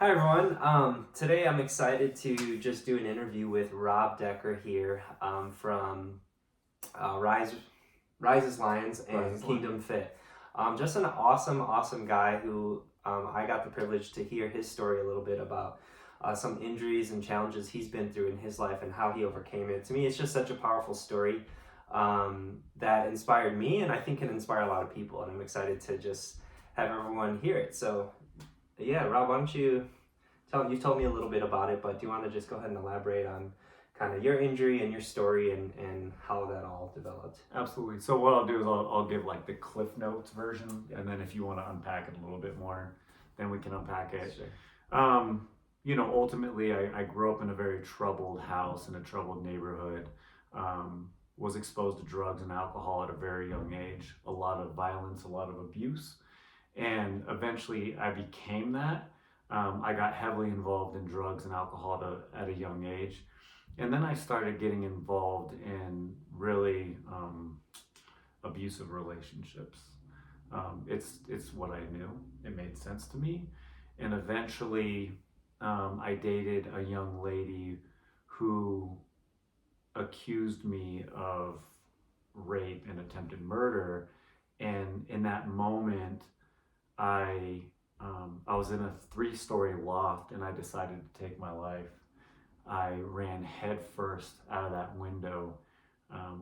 Hi everyone. Today I'm excited to just do an interview with Rob Decker here from Rise Rises Lions and Rises Lions. Kingdom Fit. Just an awesome guy who I got the privilege to hear his story a little bit about some injuries and challenges he's been through in his life and how he overcame it. To me, it's just such a powerful story that inspired me, and I think can inspire a lot of people. And I'm excited to just have everyone hear it. So yeah, Rob, why don't you told me a little bit about it, but do you want to just go ahead and elaborate on kind of your injury and your story and how that all developed? Absolutely. So what I'll do is I'll give like the Cliff Notes version, Yeah. and then if you want to unpack it a little bit more, then we can unpack it. Sure. Ultimately, I grew up in a very troubled house in a troubled neighborhood. Was exposed to drugs and alcohol at a very young age, a lot of violence, a lot of abuse, and eventually I became that. I got heavily involved in drugs and alcohol at a young age. And then I started getting involved in really abusive relationships. It's what I knew. It made sense to me. And eventually, I dated a young lady who accused me of rape and attempted murder. And in that moment, I I was in a 3-story loft, and I decided to take my life. I ran headfirst out of that window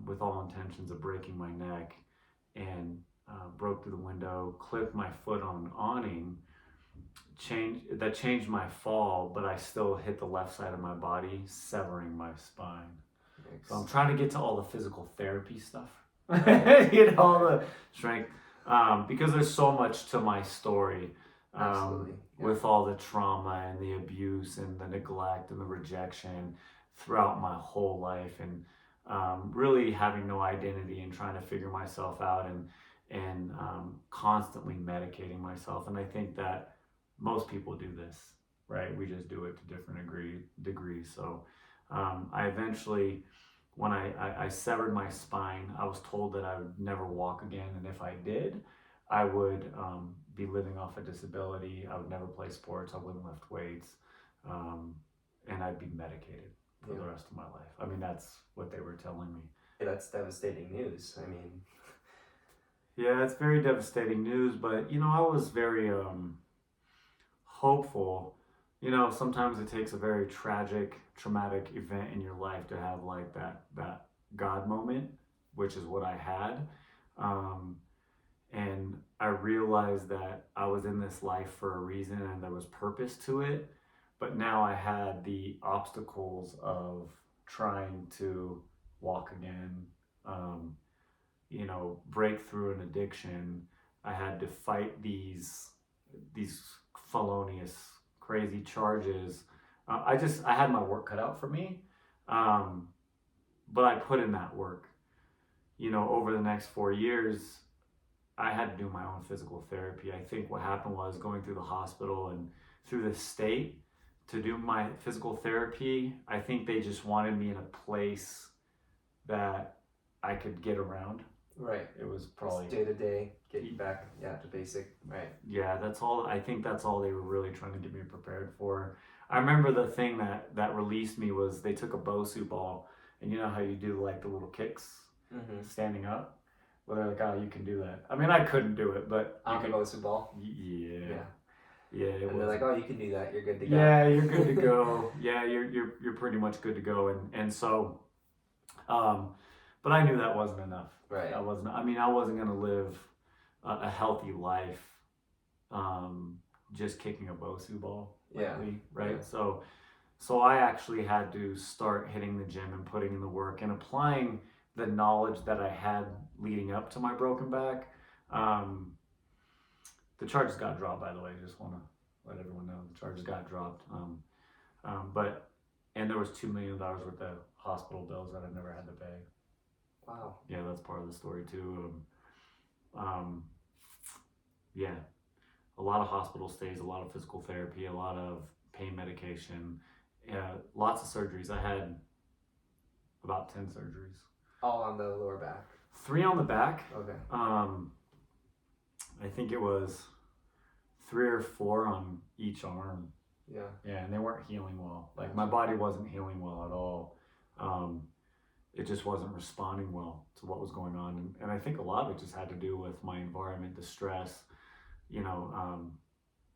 with all intentions of breaking my neck, and broke through the window, clipped my foot on an awning. Changed my fall, but I still hit the left side of my body, severing my spine. So I'm trying to get to all the physical therapy stuff, all the strength, because there's so much to my story. Absolutely. Yeah. With all the trauma and the abuse and the neglect and the rejection throughout my whole life, and really having no identity and trying to figure myself out, and constantly medicating myself. And I think that most people do this, right? We just do it to different degrees. So I eventually, when I severed my spine, I was told that I would never walk again, and if I did, I would be living off a disability. I would never play sports. I wouldn't lift weights, and I'd be medicated for the rest of my life. I mean, that's what they were telling me. Yeah, that's devastating news. I mean, Yeah, it's very devastating news, but I was very hopeful. Sometimes it takes a very tragic, traumatic event in your life to have like that God moment, which is what I had. Um, and I realized that I was in this life for a reason and there was purpose to it. But now I had the obstacles of trying to walk again, um, break through an addiction. I had to fight these felonious, crazy charges. I had my work cut out for me, um, but I put in that work. Over the next 4 years, I had to do my own physical therapy. I think what happened was going through the hospital and through the state to do my physical therapy. I think they just wanted me in a place that I could get around. right. It was probably Day to day, get you back, to basic, right? Yeah, that's all. I think that's all they were really trying to get me prepared for. I remember the thing that released me was they took a Bosu ball, and you know how you do like the little kicks Mm-hmm. standing up. Well, they're like, oh, you can do that. I mean, I couldn't do it, but you On the can. Bosu ball. Yeah, Yeah. it And was. they're like, oh, you can do that. You're good to go. Yeah, you're good to go. Yeah, you're pretty much good to go, and so, but I knew that wasn't enough. Right. I wasn't. I mean, I wasn't gonna live a healthy life, just kicking a Bosu ball. Yeah. Right. Yeah. So I actually had to start hitting the gym and putting in the work and applying the knowledge that I had leading up to my broken back. Um, the charges got dropped, by the way. I just want to let everyone know the charges got dropped. But and there was $2 million worth of hospital bills that I never had to pay. Wow. Yeah, that's part of the story too. Yeah, a lot of hospital stays, a lot of physical therapy, a lot of pain medication, lots of surgeries. I had about 10 surgeries. All on the lower back. 3 on the back. Okay. I think it was 3 or 4 on each arm. Yeah. Yeah, and they weren't healing well. Like my body wasn't healing well at all. It just wasn't responding well to what was going on, and I think a lot of it just had to do with my environment, the stress. You know,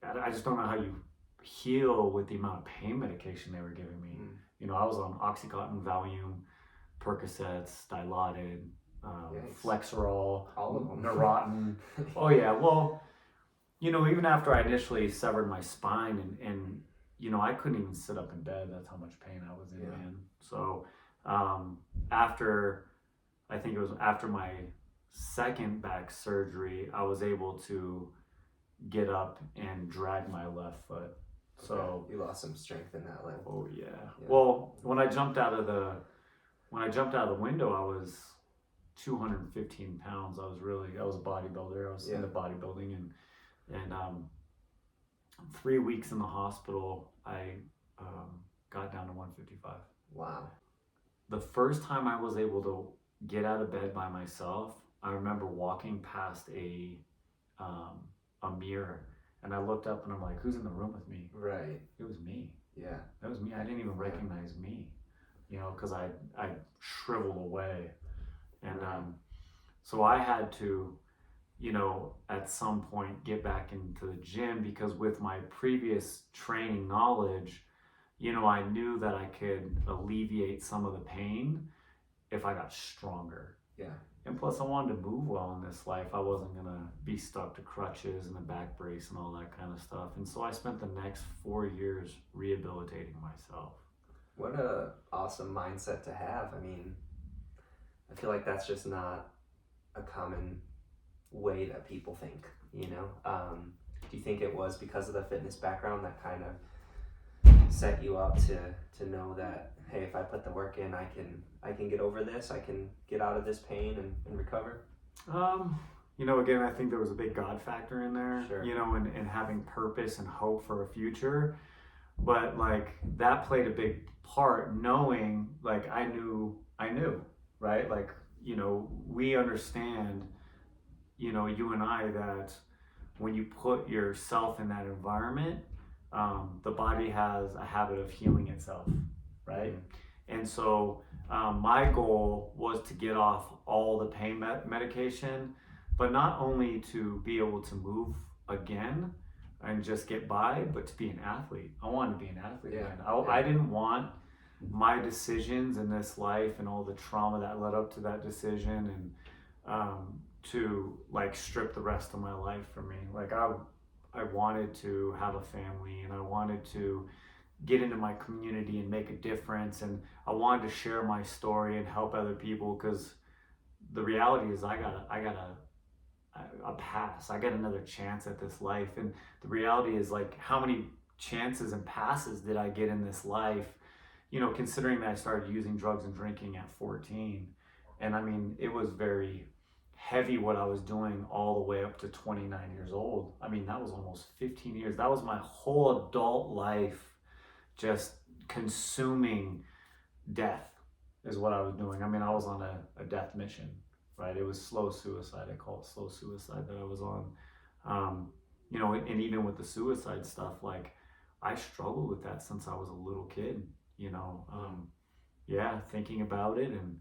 I just don't know how you heal with the amount of pain medication they were giving me. You know, I was on OxyContin, Valium, Percocets, Dilaudid, Flexerol, all of them, Neurontin. Oh yeah, well, you know, even after I initially severed my spine and you know, I couldn't even sit up in bed. That's how much pain I was in, man. So after, I think it was after my second back surgery, I was able to get up and drag my left foot. So you lost some strength in that leg. Oh yeah. Well, when I jumped out of the window, I was 215 pounds. I was a bodybuilder. I was into bodybuilding, and 3 weeks in the hospital, I got down to 155. Wow. The first time I was able to get out of bed by myself, I remember walking past a mirror, and I looked up and I'm like, who's in the room with me? Right. It was me. Yeah. That was me. I didn't even recognize me, you know, because I shriveled away. And so I had to, you know, at some point get back into the gym, because with my previous training knowledge, you know, I knew that I could alleviate some of the pain if I got stronger. Yeah. And plus, I wanted to move well in this life. I wasn't going to be stuck to crutches and a back brace and all that kind of stuff. And so I spent the next 4 years rehabilitating myself. What a awesome mindset to have. I mean, I feel like that's just not a common way that people think, you know? Do you think it was because of the fitness background that kind of set you up to know that, hey, if I put the work in, I can get over this, I can get out of this pain and recover? You know, again, I think there was a big God factor in there, Sure. You know, and having purpose and hope for a future. But like that played a big part, knowing, like I knew, right? Like, you know, we understand, you know, you and I, that when you put yourself in that environment, the body has a habit of healing itself, right? Mm-hmm. And so my goal was to get off all the pain medication, but not only to be able to move again and just get by, but to be an athlete. I wanted to be an athlete again. I didn't want my decisions in this life and all the trauma that led up to that decision and to like strip the rest of my life from me. Like I wanted to have a family, and I wanted to get into my community and make a difference, and I wanted to share my story and help other people, because the reality is I got a pass. I got another chance at this life, and the reality is, like, how many chances and passes did I get in this life? You know, considering that I started using drugs and drinking at 14, and I mean, it was very heavy what I was doing all the way up to 29 years old. I mean, that was almost 15 years. That was my whole adult life, just consuming death is what I was doing. I mean, I was on a death mission, right? It was slow suicide. I call it slow suicide that I was on. You know, and even with the suicide stuff, like I struggled with that since I was a little kid, you know, thinking about it. And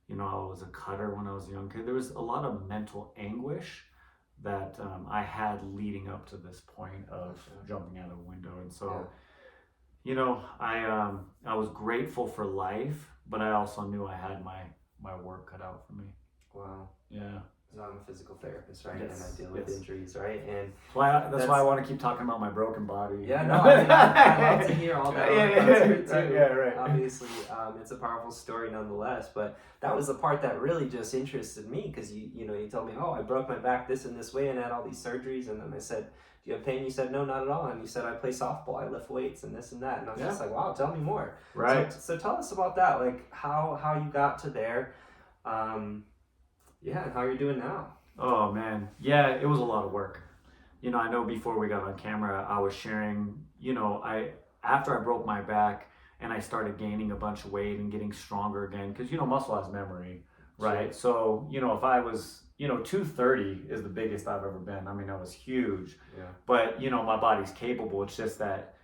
you know, I was a cutter when I was a young kid. There was a lot of mental anguish that I had leading up to this point of jumping out of a window. And so, you know, I was grateful for life, but I also knew I had my work cut out for me. Wow. Yeah. So I'm a physical therapist, right? Yes. And I deal with injuries, right? And that's why I want to keep talking about my broken body. Yeah, no, I love to hear all that. That's great too. Yeah, right. Obviously, it's a powerful story nonetheless. But that was the part that really just interested me, because you told me, oh, I broke my back this and this way and had all these surgeries, and then I said, do you have pain? You said, no, not at all. And you said, I play softball, I lift weights and this and that. And I was just like, wow, tell me more. Right. So tell us about that, like how you got to there, and how you're doing now. Oh man, yeah, it was a lot of work. You know, I know before we got on camera, I was sharing, you know, after I broke my back and I started gaining a bunch of weight and getting stronger again, because, you know, muscle has memory, right? Sure. So, you know, if I was, you know, 230 is the biggest I've ever been. I mean, I was huge, but, you know, my body's capable. It's just that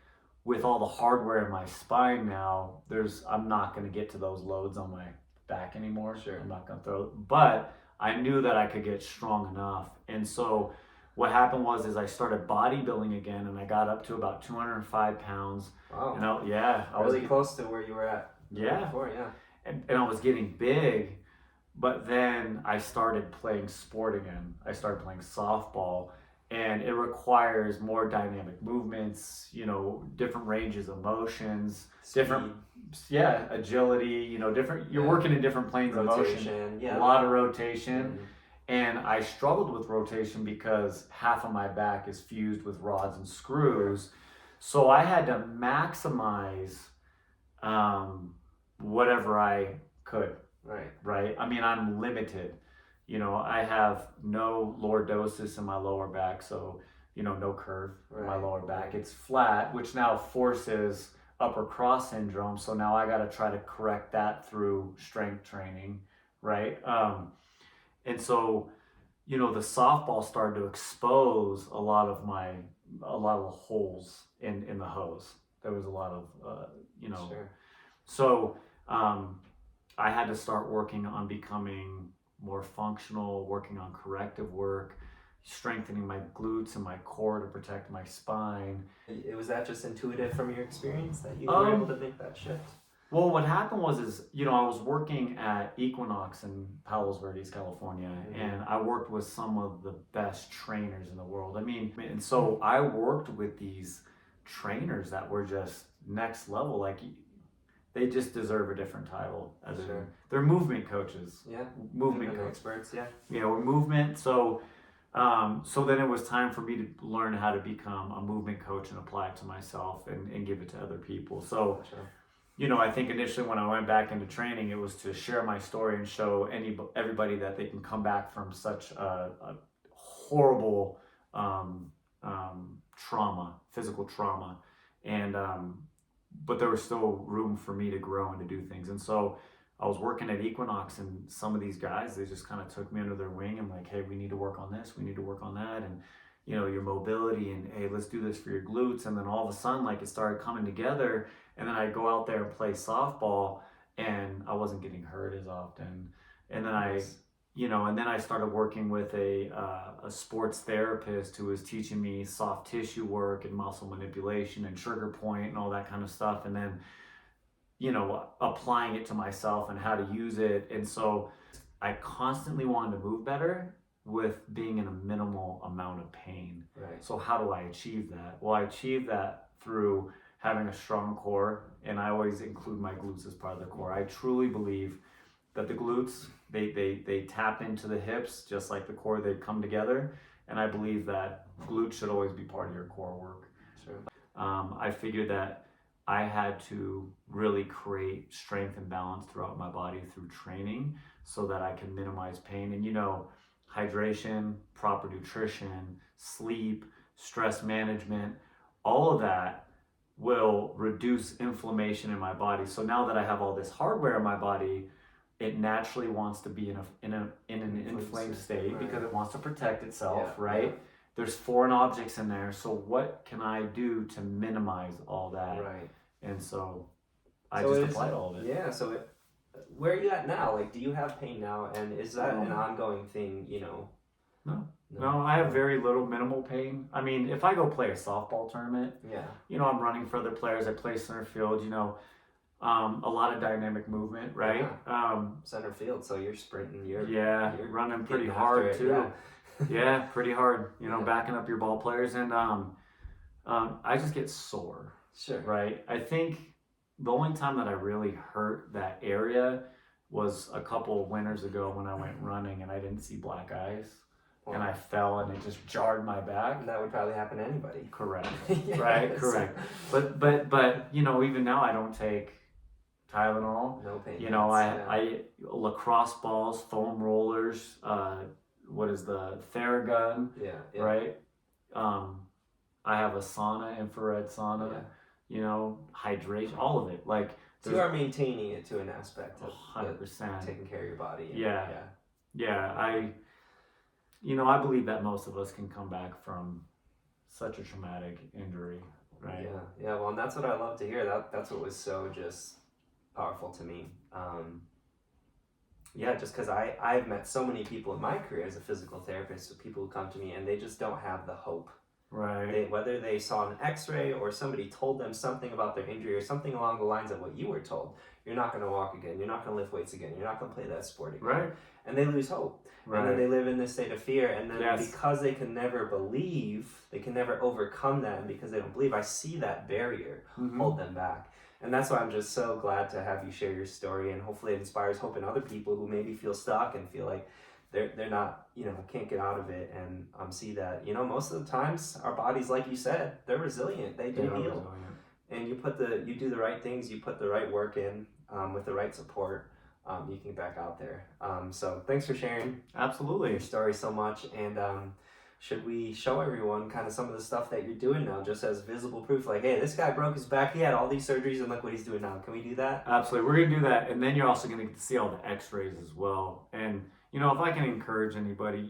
with all the hardware in my spine now, I'm not going to get to those loads on my back anymore. Sure. I'm not going to throw, but I knew that I could get strong enough. And so what happened is I started bodybuilding again, and I got up to about 205 pounds. Wow. And I was really close to where you were at before, yeah. And I was getting big, but then I started playing sport again. I started playing softball, and it requires more dynamic movements, different ranges of motions, different, agility, different, you're working in different planes of motion, a lot of rotation. Mm-hmm. And I struggled with rotation because half of my back is fused with rods and screws. So I had to maximize whatever I could. Right. I mean, I'm limited. I have no lordosis in my lower back, so no curve in my lower back. It's flat, which now forces upper cross syndrome. So now I got to try to correct that through strength training, right? And so, the softball started to expose a lot of the holes in the hose. There was a lot of, Sure. So I had to start working on becoming more functional, working on corrective work, strengthening my glutes and my core to protect my spine. Was that just intuitive from your experience that you were able to make that shift? Well, what happened was I was working at Equinox in Palos Verdes, California, mm-hmm. and I worked with some of the best trainers in the world. And so I worked with these trainers that were just next level. Like, they just deserve a different title. They're movement coaches. Yeah. Movement experts. Yeah. We're movement. So then it was time for me to learn how to become a movement coach and apply it to myself and give it to other people. So. Sure. I think initially when I went back into training, it was to share my story and show everybody that they can come back from such a horrible trauma, physical trauma, and but there was still room for me to grow and to do things. And so I was working at Equinox, and some of these guys, they just kind of took me under their wing and like, hey, we need to work on this, we need to work on that, and your mobility, and hey, let's do this for your glutes. And then all of a sudden, like, it started coming together. And then I'd go out there and play softball, and I wasn't getting hurt as often. And then I started working with a sports therapist who was teaching me soft tissue work and muscle manipulation and trigger point and all that kind of stuff. And then, applying it to myself and how to use it. And so I constantly wanted to move better with being in a minimal amount of pain. Right. So how do I achieve that? Well, I achieve that through having a strong core, and I always include my glutes as part of the core. I truly believe that the glutes, they tap into the hips just like the core, they come together, and I believe that glutes should always be part of your core work. Sure. I figured that I had to really create strength and balance throughout my body through training so that I can minimize pain. And hydration, proper nutrition, sleep, stress management, all of that will reduce inflammation in my body. So now that I have all this hardware in my body, it naturally wants to be in an inflamed state, right, because it wants to protect itself, right? Yeah. There's foreign objects in there. So what can I do to minimize all that? Right. And so I just applied all of it. Yeah. So where are you at now? Like, do you have pain now? And is that an ongoing thing, No, I have very little, minimal pain. I mean, if I go play a softball tournament, I'm running for other players. I play center field, a lot of dynamic movement, right? Yeah. Center field, so you're sprinting. You're running pretty hard too. Yeah, pretty hard. Backing up your ball players, and I just get sore. Sure. Right. I think the only time that I really hurt that area was a couple of winters ago when I went running and I didn't see black eyes. And I fell and it just jarred my back. And that would probably happen to anybody. Correct. Right? Correct. But even now I don't take Tylenol. No pain. I lacrosse balls, foam rollers, what is the Theragun? Yeah. Right? I have a sauna, infrared sauna, hydration, all of it. Like, so you are maintaining it to an aspect of 100%. Taking care of your body. I believe that most of us can come back from such a traumatic injury, right? Yeah. Well, and that's what I love to hear. That's what was so just powerful to me. Yeah, just because I've met so many people in my career as a physical therapist, so people who come to me and they just don't have the hope. Right. Whether they saw an X-ray or somebody told them something about their injury or something along the lines of what you were told, you're not going to walk again, you're not going to lift weights again, you're not going to play that sport again, Right. and they lose hope, and then they live in this state of fear, and then because they can never believe, they can never overcome that, and because they don't believe, I see that barrier hold them back. And that's why I'm just so glad to have you share your story, and hopefully it inspires hope in other people who maybe feel stuck and feel like they're not, can't get out of it, and see that, most of the times our bodies, like you said, they're resilient. They do heal. And you do the right things, you put the right work in, with the right support, you can get back out there. So thanks for sharing Absolutely your story so much. And should we show everyone kind of some of the stuff that you're doing now, just as visible proof, like, hey, this guy broke his back, he had all these surgeries, and look what he's doing now? Can we do that? Absolutely. We're gonna do that, and then you're also gonna get to see all the x-rays as well. And if I can encourage anybody,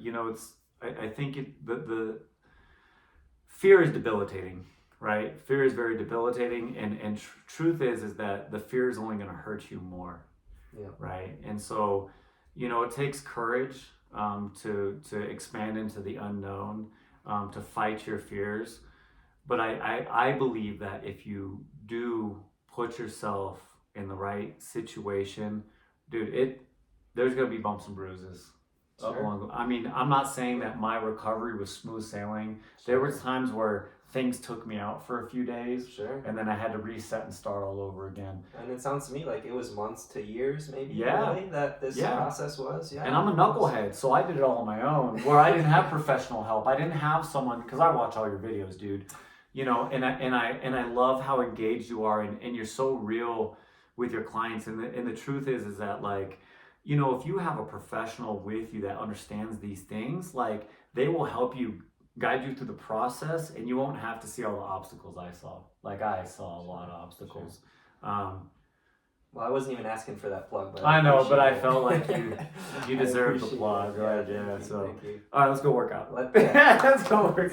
I think the fear is debilitating, right? Fear is very debilitating, and truth is that the fear is only going to hurt you more, right? And so, it takes courage to expand into the unknown, to fight your fears. But I believe that if you do put yourself in the right situation, dude, there's going to be bumps and bruises. Sure. I'm not saying that my recovery was smooth sailing. There were times where things took me out for a few days, and then I had to reset and start all over again. And it sounds to me like it was months to years, maybe, really, that this process was. Yeah. And I'm a knucklehead, so I did it all on my own, where I didn't have professional help. I didn't have someone, because I watch all your videos, dude. And I love how engaged you are, and you're so real with your clients. And the truth is that, like, if you have a professional with you that understands these things, like, they will help you, guide you through the process, and you won't have to see all the obstacles I saw. Like, I saw a lot of obstacles. Well, I wasn't even asking for that plug, but I know, but I felt like you deserve the plug, right? Yeah. So, all right, let's go work out. Let's go work.